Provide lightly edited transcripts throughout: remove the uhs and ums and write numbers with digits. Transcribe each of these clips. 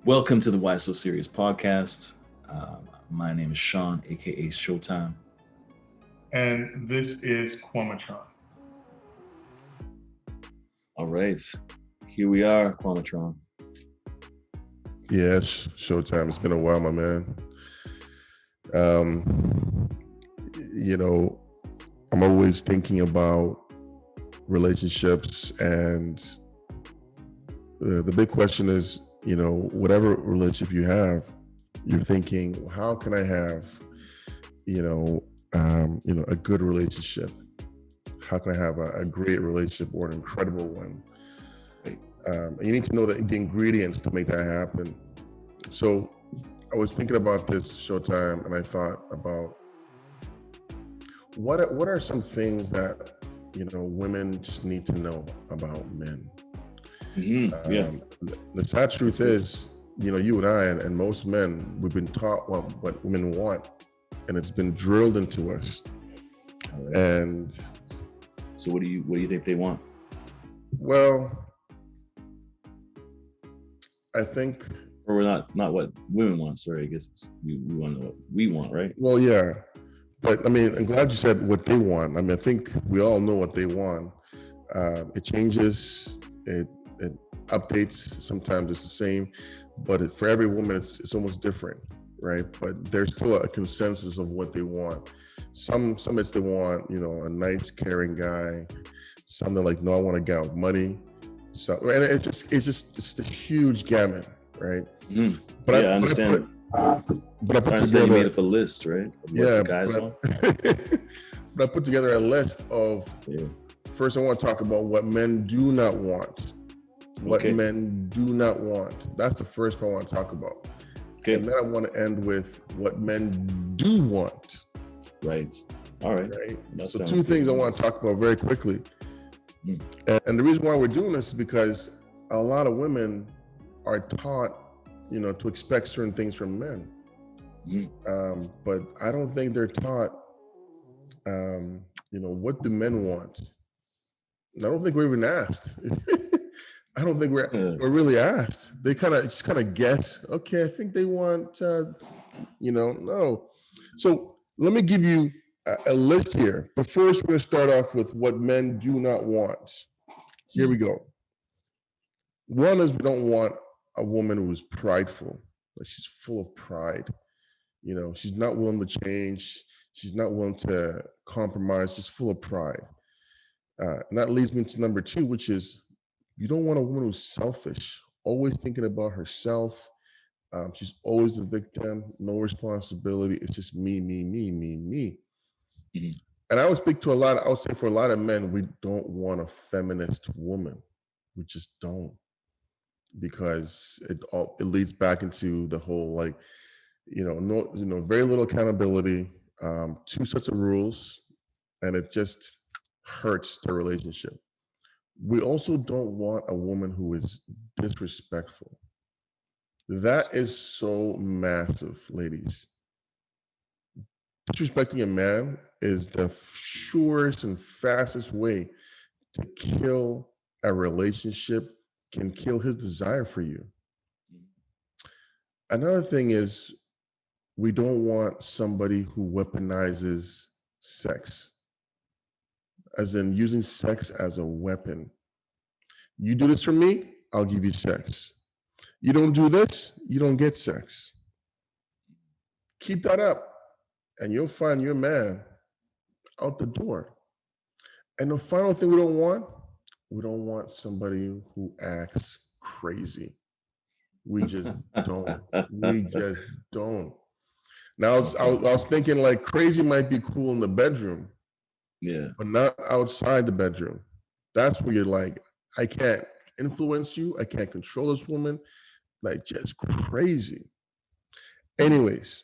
Welcome to the Why So Serious podcast. My name is Sean, aka Showtime. And this is Quamatron. All right, here we are, Quamatron. Yes, Showtime. It's been a while, my man. Um, I'm always thinking about relationships, and the big question is, whatever relationship you have, you're thinking, how can I have, a good relationship? How can I have a great relationship or an incredible one? Right. And you need to know the ingredients to make that happen. So I was thinking about this Showtime, and I thought about what are some things that women just need to know about men. The sad truth is, you and I and most men, we've been taught what women want, and it's been drilled into us. Right. And so, what do you think they want? Well, I think, or we're not what women want. Sorry, I guess we want to know what we want, right? Well, yeah, but I mean, I'm glad you said what they want. I mean, I think we all know what they want. It changes, it updates. Sometimes it's the same, but for every woman, it's almost different, right? But there's still a consensus of what they want. Some it's they want, a nice, caring guy. Some they're like, no, I want a guy with money. So, and it's a huge gamut, right? Mm-hmm. But I understand. But I put together, you made up a list, right? Of what the guys want. But I put together a list of. Yeah. First, I want to talk about what men do not want. What men do not want. That's the first part I want to talk about. Okay. And then I want to end with what men do want. Right. All right. Right. So two things I want to talk about very quickly. And the reason why we're doing this is because a lot of women are taught, to expect certain things from men. But I don't think they're taught, what do men want? I don't think we're even asked. I don't think we're really asked. They just guess. Okay, I think they want, no. So let me give you a list here. But first, we're going to start off with what men do not want. Here we go. One is we don't want a woman who is prideful. Like she's full of pride. She's not willing to change. She's not willing to compromise, just full of pride. And that leads me to number two, which is you don't want a woman who's selfish, always thinking about herself. She's always the victim, no responsibility. It's just me, me, me, me, me. Mm-hmm. And I would say for a lot of men, we don't want a feminist woman. We just don't, because it leads back into the whole very little accountability, two sets of rules, and it just hurts the relationship. We also don't want a woman who is disrespectful. That is so massive, ladies. Disrespecting a man is the surest and fastest way to kill a relationship, can kill his desire for you. Another thing is we don't want somebody who weaponizes sex, as in using sex as a weapon. You do this for me, I'll give you sex. You don't do this, you don't get sex. Keep that up, and you'll find your man out the door. And the final thing we don't want somebody who acts crazy. We just don't. We just don't. Now, I was thinking like crazy might be cool in the bedroom. Yeah. But not outside the bedroom. That's where you're like, I can't influence you. I can't control this woman. Like, just crazy. Anyways,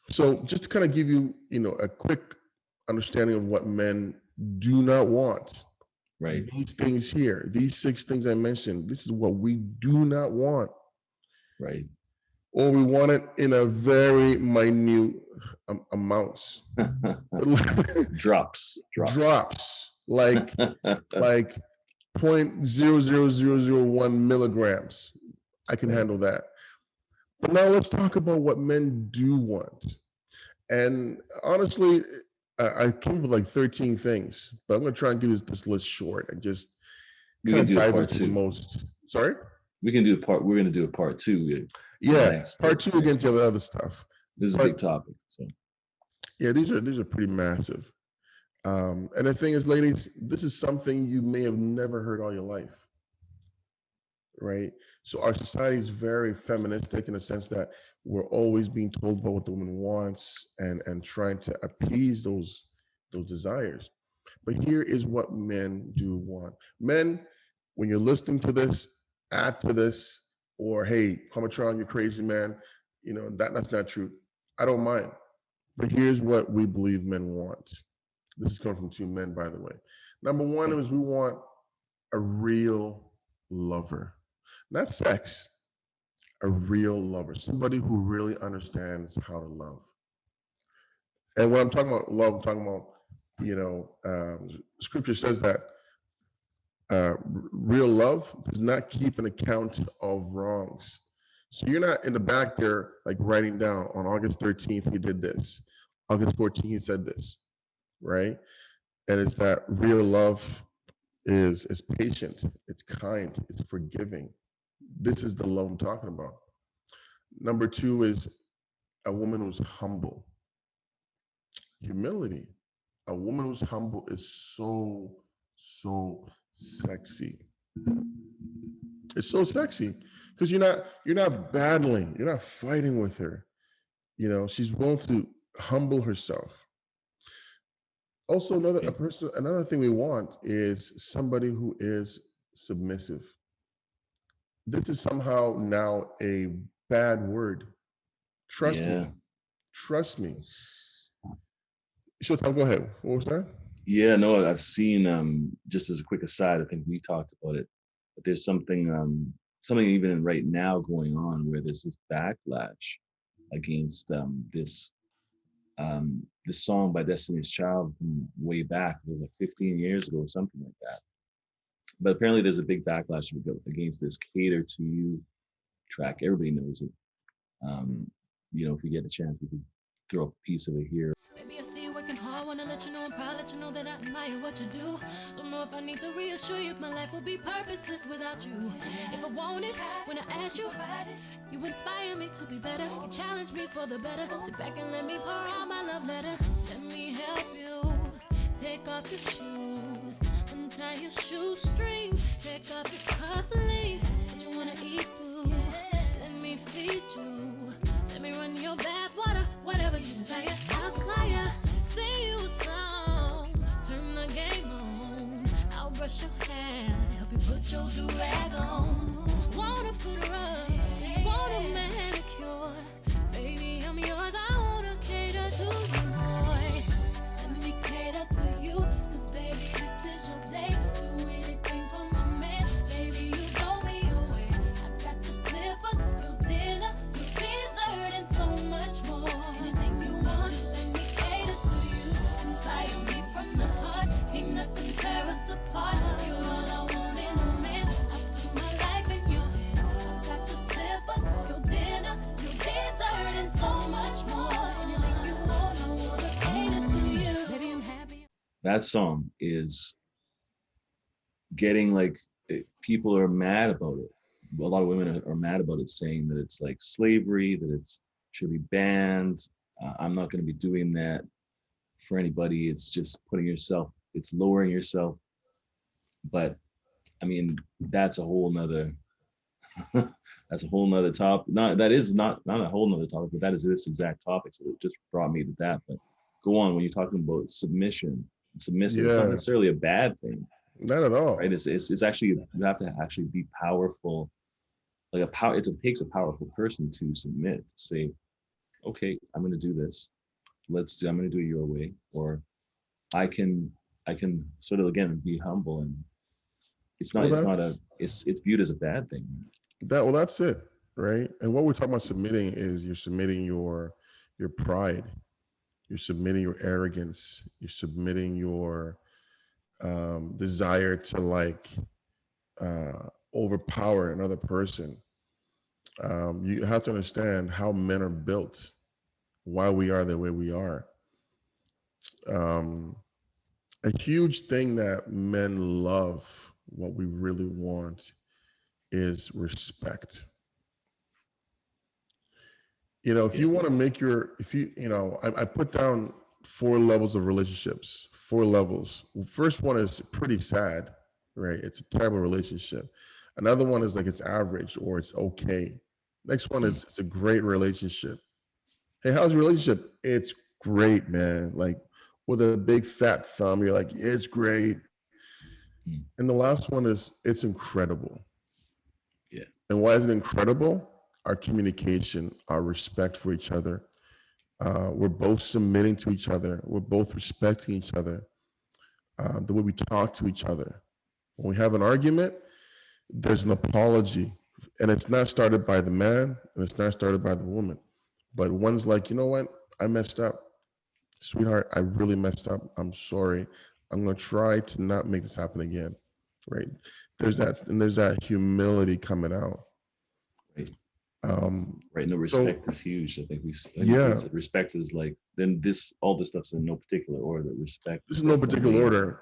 so just to kind of give you, a quick understanding of what men do not want. Right. These things here, these 6 things I mentioned, this is what we do not want. Right. Or we want it in a very minute amounts. Drops. Like 0.00001 milligrams. I can handle that. But now let's talk about what men do want. And honestly, I came up with like 13 things, but I'm going to try and give this list short and just We kind can of do a dive part into the two. most. Sorry? We're going to do a part two. Yeah, part two against the other stuff. This is a big topic. So yeah, these are pretty massive. And the thing is, ladies, this is something you may have never heard all your life, right? So our society is very feministic in the sense that we're always being told about what the woman wants and trying to appease those desires. But here is what men do want. Men, when you're listening to this, add to this, or hey, Comatron, you're crazy, man. You know, that's not true. I don't mind. But here's what we believe men want. This is coming from two men, by the way. Number one is we want a real lover, not sex, a real lover, somebody who really understands how to love. And when I'm talking about love, I'm talking about, scripture says that real love does not keep an account of wrongs. So you're not in the back there like writing down on August 13th, he did this. August 14th, he said this, right? And it's that real love is patient, it's kind, it's forgiving. This is the love I'm talking about. Number two is a woman who's humble. Humility. A woman who's humble is so sexy. It's so sexy because you're not battling, you're not fighting with her. You know, she's willing to humble herself. Also, another thing we want is somebody who is submissive. This is somehow now a bad word. Trust me. Trust me. Showtime, go ahead. What was that? Yeah, no, I've seen, just as a quick aside, I think we talked about it, but there's something even right now going on where there's this backlash against this song by Destiny's Child from way back, it was like 15 years ago or something like that. But apparently there's a big backlash against this Cater to You track. Everybody knows it. If we get a chance, we could throw up a piece of it here. Baby, I see you working hard, wanna let you know I'm proud, let you know that I admire what you do. Don't know if I need to reassure you, my life will be purposeless without you. If I want it, when I ask you, you inspire me to be better. You challenge me for the better. Sit back and let me pour out my love letter. Let me help you. Take off your shoes, untie your shoestrings, take off your cufflinks. What you wanna eat, boo? Let me feed you. Let me run your bath water, whatever you desire. I'll slide, sing you a song, turn the game on. I'll brush your hair, help you put your do-rag on. Wanna put a rug, want a manicure. Baby, I'm yours, I wanna cater to you, boy. Let me cater to you, cause baby, this is your day. Do anything for my man, baby, you blow me away. I got your slippers, your dinner, your dessert, and so much more. Anything you want, let me cater to you. Inspire me from the heart, ain't nothing tear us apart. You're all I want in a man, I put my life in your hands. I got your slippers, your dinner, your dessert, and so much more. Anything you want, I wanna cater to you. Baby, I'm happy. That song is getting people are mad about it. A lot of women are mad about it, saying that it's like slavery, that it should be banned. I'm not going to be doing that for anybody. It's just it's lowering yourself. But I mean, that's a whole nother topic. That is not a whole nother topic, but that is this exact topic. So it just brought me to that. But go on, when you're talking about submissive, it's not necessarily a bad thing. Not at all. Right? It's actually, you have to actually be powerful. It takes a powerful person to submit, to say, okay, I'm going to do this. I'm going to do it your way. Or I can sort of, again, be humble, and it's viewed as a bad thing. That's it, right? And what we're talking about submitting is you're submitting your pride, you're submitting your arrogance, you're submitting your desire to overpower another person. You have to understand how men are built, why we are the way we are. Um, a huge thing that men love, what we really want, is respect. If Yeah. you want to make if I put down 4 levels of relationships, 4 levels. First one is pretty sad, right? It's a terrible relationship. Another one is like it's average or it's okay. Next one Mm. is it's a great relationship. Hey, how's your relationship? It's great, man. Like with a big fat thumb, you're like, it's great. Mm. And the last one is it's incredible. Yeah. And why is it incredible? Our communication, our respect for each other. We're both submitting to each other. We're both respecting each other. The way we talk to each other. When we have an argument, there's an apology. And it's not started by the man and it's not started by the woman. But one's like, you know what? I messed up. Sweetheart, I really messed up. I'm sorry. I'm going to try to not make this happen again. Right. There's that humility coming out. Right. Um, Right. No, so respect is huge. I think yeah, said respect is like, then all this stuff's in no particular order. Respect this is is no particular definitely, order.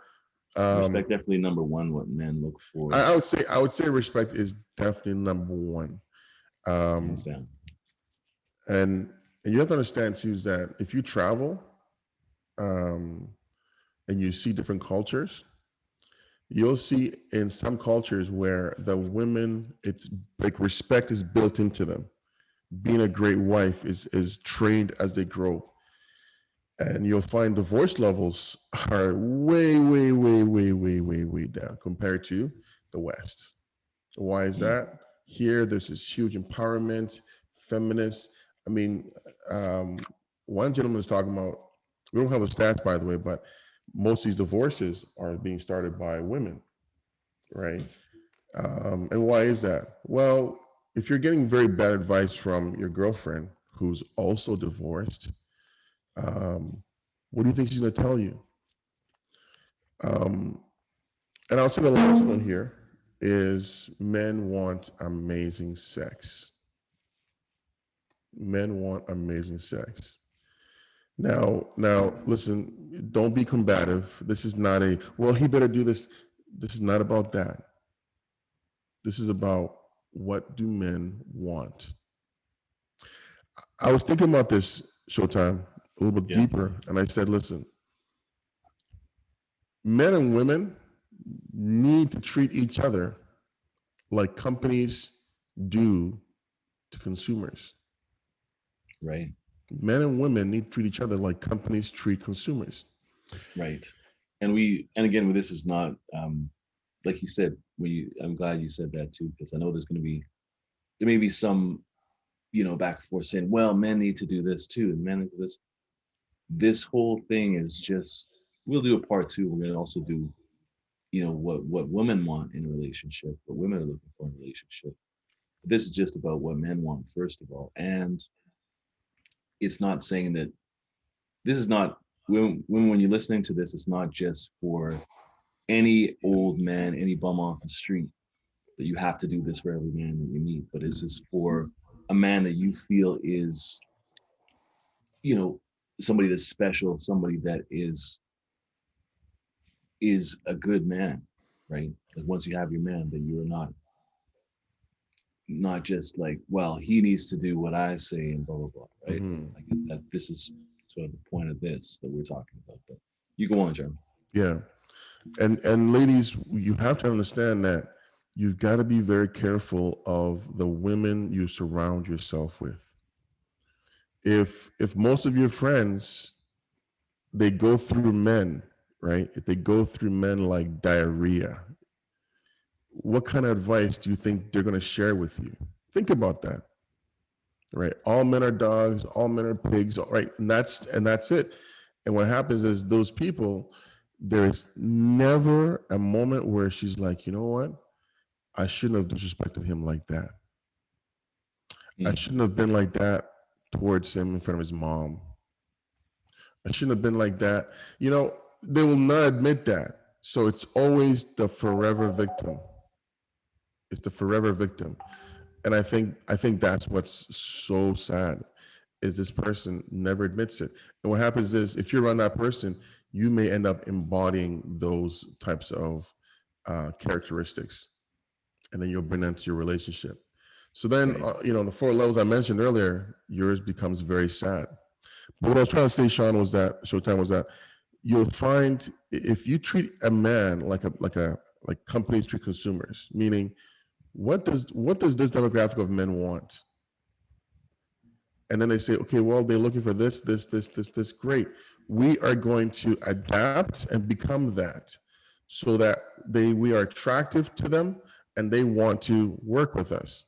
respect definitely number one, what men look for, I would say respect is definitely number one. hands Um, down. and and you have to understand too is that if you travel, um, and you see different cultures, you'll see in some cultures where the women, it's like respect is built into them. Being a great wife is trained as they grow. And you'll find divorce levels are way, way, way, way, way, way, way down compared to the West. Why is Mm. that? Here, there's this huge empowerment, feminist. I mean, one gentleman was talking about, we don't have the stats, by the way, but most of these divorces are being started by women, right? And why is that? Well, if you're getting very bad advice from your girlfriend who's also divorced, um, what do you think she's going to tell you? Um, and I'll say the last one here is men want amazing sex. Men want amazing sex. Now, listen, don't be combative. This is not well, he better do this. This is not about that. This is about what do men want? I was thinking about this, Showtime, a little bit deeper, and I said, listen, men and women need to treat each other like companies do to consumers. Right. Men and women need to treat each other like companies treat consumers. Right. And again, this is not, like you said, I'm glad you said that too, because I know there may be some, back and forth saying, well, men need to do this too, and men need to do this. This whole thing is just, we'll do a part 2. We're going to also do, what women want in a relationship, what women are looking for in a relationship. But this is just about what men want, first of all. And it's not saying that this is not, when you're listening to this, it's not just for any old man, any bum off the street, that you have to do this for every man that you meet, but this is for a man that you feel is, somebody that's special, somebody that is a good man, right? Like once you have your man, then you're not just like, well, he needs to do what I say and blah blah blah, right? Mhm. Like that. This is sort of the point of this that we're talking about. But you go on, Jeremy. Yeah. And ladies, you have to understand that you've got to be very careful of the women you surround yourself with. If most of your friends, they go through men, right? If they go through men like diarrhea, what kind of advice do you think they're going to share with you? Think about that. Right? All men are dogs, all men are pigs, right? And that's it. And what happens is those people, there is never a moment where she's like, you know what? I shouldn't have disrespected him like that. I shouldn't have been like that towards him in front of his mom. I shouldn't have been like that. They will not admit that. So it's always the forever victim. It's the forever victim. And I think that's what's so sad is this person never admits it. And what happens is if you're around that person, you may end up embodying those types of characteristics, and then you'll bring them to your relationship. So then, Right. the 4 levels I mentioned earlier, yours becomes very sad. But what I was trying to say, Sean, was that Showtime was that you'll find if you treat a man like companies treat consumers, meaning what does this demographic of men want? And then they say, okay, well, they're looking for this. Great. We are going to adapt and become that so that we are attractive to them and they want to work with us.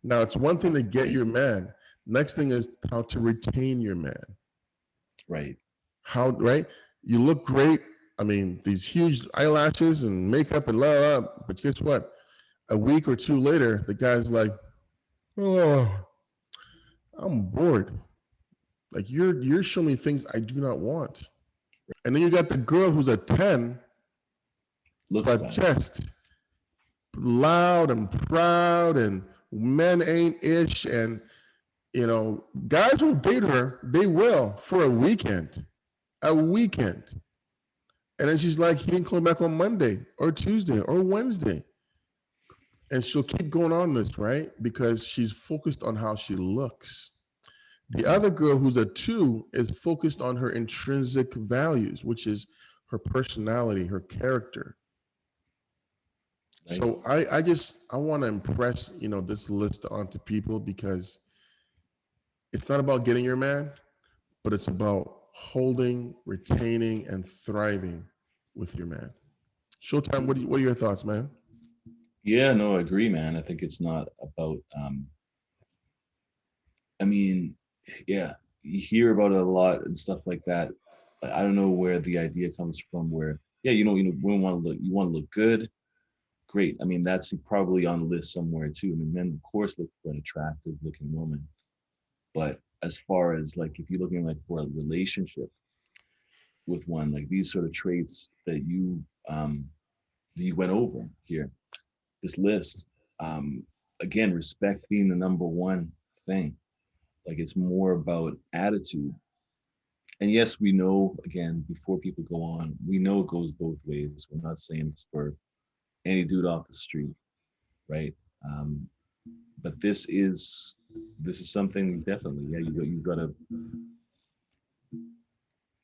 Now, it's one thing to get your man. Next thing is how to retain your man. Right. How, right? You look great. I mean, these huge eyelashes and makeup and blah, blah, but guess what? A week or two later, the guy's like, oh, I'm bored. Like you're showing me things I do not want. And then you got the girl who's a 10, Looks but bad. just loud and proud, and men ain't ish. And guys will date her, they will, for a weekend. And then she's like, he didn't call back on Monday or Tuesday or Wednesday. And she'll keep going on this, right? Because she's focused on how she looks. The other girl who's a 2 is focused on her intrinsic values, which is her personality, her character. Right. So I want to impress, this list onto people, because it's not about getting your man, but it's about holding, retaining, and thriving with your man. Showtime, what are your thoughts, man? Yeah, no, I agree, man. I think it's not about I mean, yeah, you hear about it a lot and stuff like that. I don't know where the idea comes from where, yeah, women want to look, you want to look good. Great. I mean, that's probably on the list somewhere too. I mean, men of course look for an attractive looking woman. But as far as like if you're looking like for a relationship with one, like these sort of traits that you went over here, this list, again, respect being the number one thing. Like it's more about attitude. And yes, we know, again, before people go on, we know it goes both ways. We're not saying it's for any dude off the street, right? But this is something definitely. Yeah, you got to.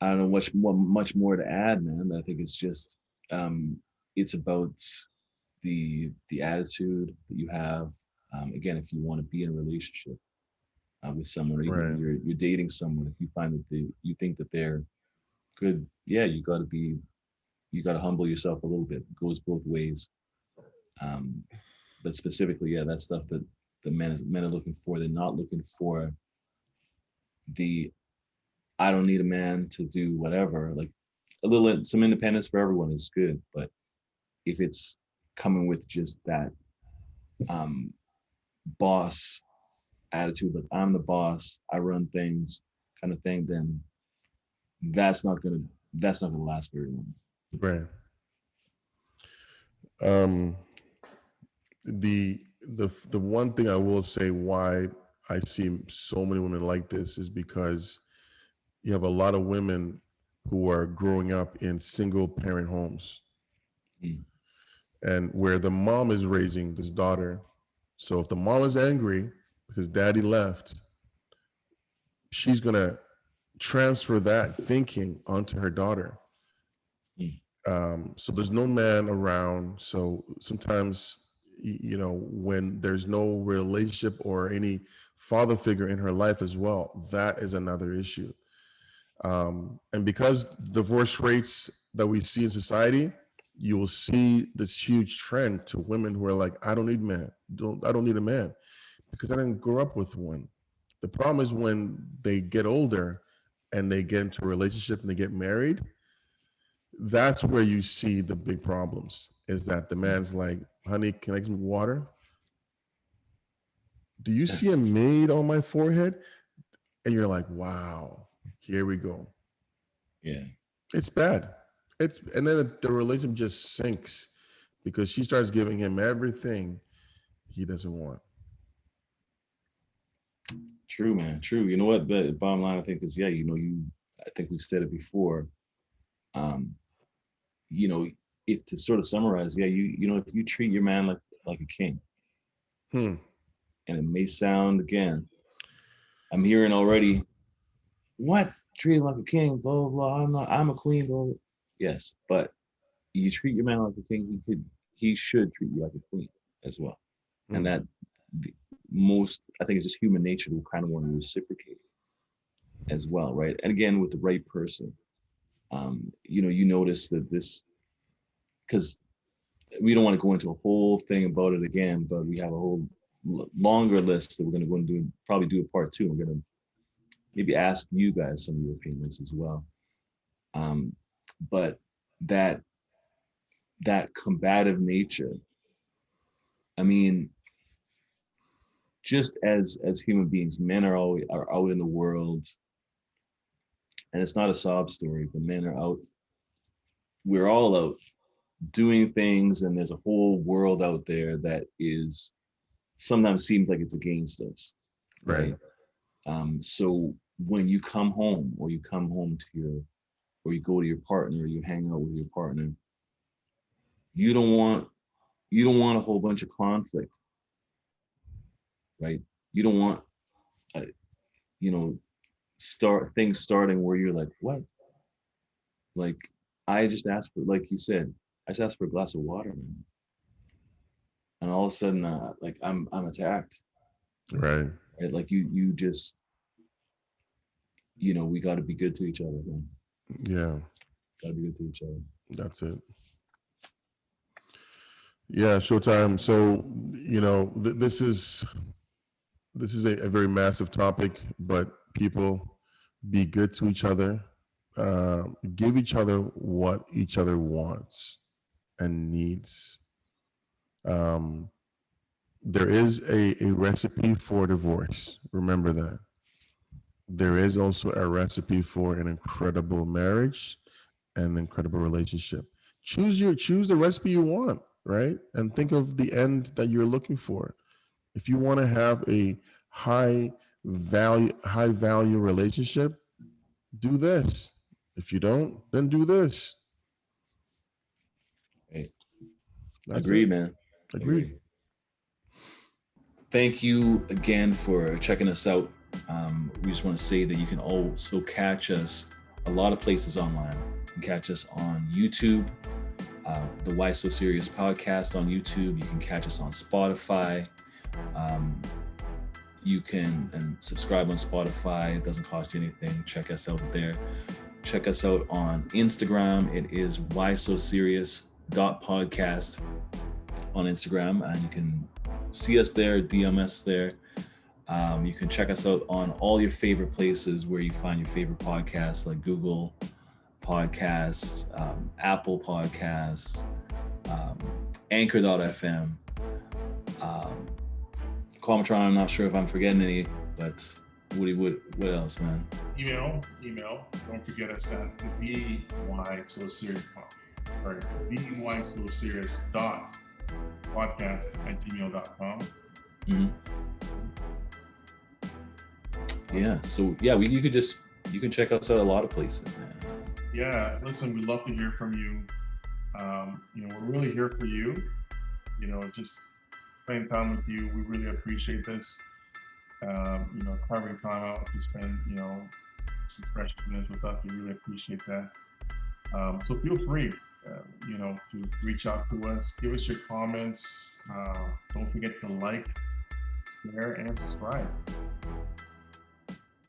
I don't know much more to add, man. I think it's just it's about the attitude that you have. Again, if you want to be in a relationship with someone, or even Right. you're dating someone, if you find that you think that they're good, yeah, you got to humble yourself a little bit. It goes both ways. But specifically, yeah, that stuff that the men are looking for. They're not looking for the I don't need a man to do whatever. Like some independence for everyone is good, but if it's coming with just that boss attitude, like I'm the boss, I run things kind of thing, then that's not gonna last very long. Right. Um, the one thing I will say why I see so many women like this is because you have a lot of women who are growing up in single parent homes, and where the mom is raising this daughter. So if the mom is angry because daddy left, she's gonna transfer that thinking onto her daughter. So there's no man around. So sometimes, when there's no relationship or any father figure in her life as well, that is another issue. And because divorce rates that we see in society, you will see this huge trend to women who are like, I don't need I don't need a man because I didn't grow up with one. The problem is when they get older and they get into a relationship and they get married, that's where you see the big problems, is that the man's like, honey, can I get some water? Do you see a maid on my forehead? And you're like, wow, here we go. Yeah. It's bad. And then the relationship just sinks because she starts giving him everything he doesn't want. True, man. True. You know what? But bottom line, I think is, yeah, I think we've said it before. Um, you know, if to sort of summarize, yeah, if you treat your man like a king, Hmm. and it may sound, again, I'm hearing already, what? Treat him like a king, blah, blah, blah. I'm a queen, blah, blah. Yes, but you treat your man like a king, he should treat you like a queen as well. And Hmm. that I think it's just human nature to kind of want to reciprocate as well, right? And again, with the right person. You notice that this, because we don't want to go into a whole thing about it again, but we have a whole longer list that we're going to go and probably do a part 2. We're going to maybe ask you guys some of your opinions as well. But that combative nature, I mean, just as human beings, men are out in the world, and it's not a sob story, but men are out. We're all out doing things, and there's a whole world out there that is sometimes seems like it's against us, right? So when you come home, or you come home or you go to your partner, or you hang out with your partner, you don't want a whole bunch of conflict, right? You don't want things starting where you're like, what? Like, I just asked for, like you said, I just asked for a glass of water, man. And all of a sudden, like I'm attacked. Right. Like you just, we got to be good to each other, man. Yeah. Got to be good to each other. That's it. Yeah, Showtime. So, this is a very massive topic, but people, be good to each other. Give each other what each other wants and needs. There is a recipe for divorce. Remember that. There is also a recipe for an incredible marriage and an incredible relationship. Choose the recipe you want, right? And think of the end that you're looking for. If you want to have a high value relationship, do this. If you don't, then do this. Hey, That's agreed, it. man. Agreed. Thank you again for checking us out. We just want to say that you can also catch us a lot of places online. You can catch us on YouTube, the Why So Serious podcast on YouTube. You can catch us on Spotify. You can subscribe on Spotify. It doesn't cost you anything. Check us out there. Check us out on Instagram. It is whysoserious.podcast on Instagram, and you can see us there, DM us there. You can check us out on all your favorite places where you find your favorite podcasts, like Google Podcasts, Apple Podcasts, Anchor.fm, Quamatron. I'm not sure if I'm forgetting any, but what else, man? Email. Don't forget us at the Why So Serious podcast@gmail.com. Mm-hmm. Yeah. So yeah, you can check us out a lot of places, man. Yeah. Listen, we'd love to hear from you. We're really here for you. Just spending time with you. We really appreciate this. Carving time out to spend, some freshness with us. We really appreciate that. So feel free, to reach out to us. Give us your comments. Don't forget to like, share, and subscribe.